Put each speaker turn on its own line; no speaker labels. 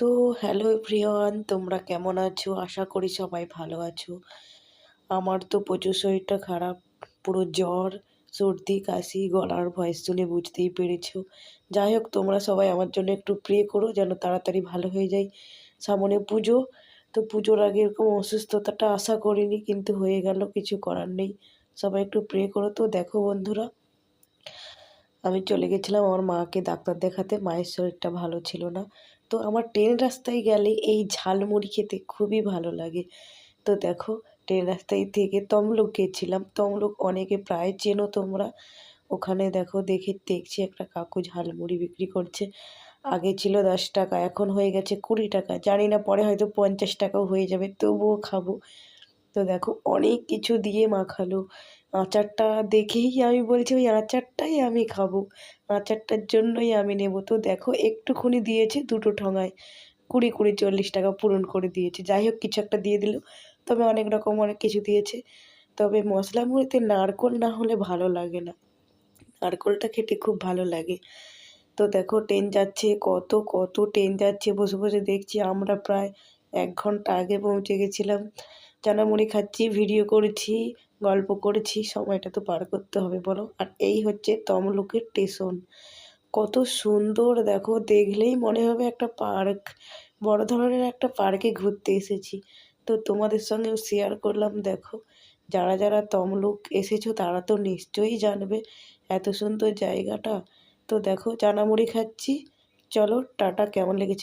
তো hello everyone, তোমরা কেমন আছো? আশা করি সবাই ভালো আছো। আমার তো প্রচুর শরীরটা খারাপ, পুরো জ্বর, সর্দি, কাশি, গলার ভয়েস শুনে বুঝতেই পেরেছো। যাই হোক, তোমরা সবাই আমার জন্য একটু প্রে করো যেন তাড়াতাড়ি ভালো হয়ে যাই। সামনে পুজো, তো পুজোর আগে এরকম অসুস্থতাটা আশা করিনি, কিন্তু হয়ে গেল, কিছু করার নেই। সবাই একটু প্রে করো। তো দেখো বন্ধুরা, আমি চলে গেছিলাম আমার মাকে ডাক্তার দেখাতে, মায়ের শরীরটা ভালো ছিল না। তো আমার ট্রেন রাস্তায় গেলে এই ঝালমুড়ি খেতে খুবই ভালো লাগে। তো দেখো, ট্রেন রাস্তায় থেকে তমলুক গেছিলাম। তমলুক অনেকে প্রায় চেনো তোমরা। ওখানে দেখো, দেখছি একটা কাকু ঝালমুড়ি বিক্রি করছে। আগে ছিল 10 টাকা, এখন হয়ে গেছে 20 টাকা। জানি না, পরে হয়তো 50 টাকাও হয়ে যাবে, তবুও খাবো। তো দেখো, অনেক কিছু দিয়ে মাখালো। আচারটা দেখেই আমি বলছি ওই আচারটাই আমি খাবো, আচারটার জন্যই আমি নেব। তো দেখো, একটুখানি দিয়েছে, দুটো ঠোঙায় 20 20 40 টাকা পূরণ করে দিয়েছে। যাই হোক, কিছু একটা দিয়ে দিল। তবে অনেক রকম অনেক কিছু দিয়েছে। তবে মশলা মুড়িতে নারকোল না হলে ভালো লাগে না। নারকোলটা খেতে খুব ভালো লাগে। তো দেখো, ট্রেন যাচ্ছে, কত কত ট্রেন যাচ্ছে, বসে বসে দেখছি। আমরা প্রায় 1 ঘন্টা আগে পৌঁছে গেছিলাম। চানামুড়ি খাচ্ছি, ভিডিও করছি, গল্প করেছি, সময়টা তো পার করতে হবে বলো। আর এই হচ্ছে তমলুকের স্টেশন। কত সুন্দর দেখো, দেখলেই মনে হবে একটা পার্ক, বড় ধরনের একটা পার্কে ঘুরতে এসেছি। তো তোমাদের সঙ্গেও শেয়ার করলাম। দেখো, যারা যারা তমলুক এসেছো তারা তো নিশ্চয়ই জানবে এত সুন্দর জায়গাটা। তো দেখো, চানামুড়ি খাচ্ছি। চলো টাটা, কেমন লেগেছে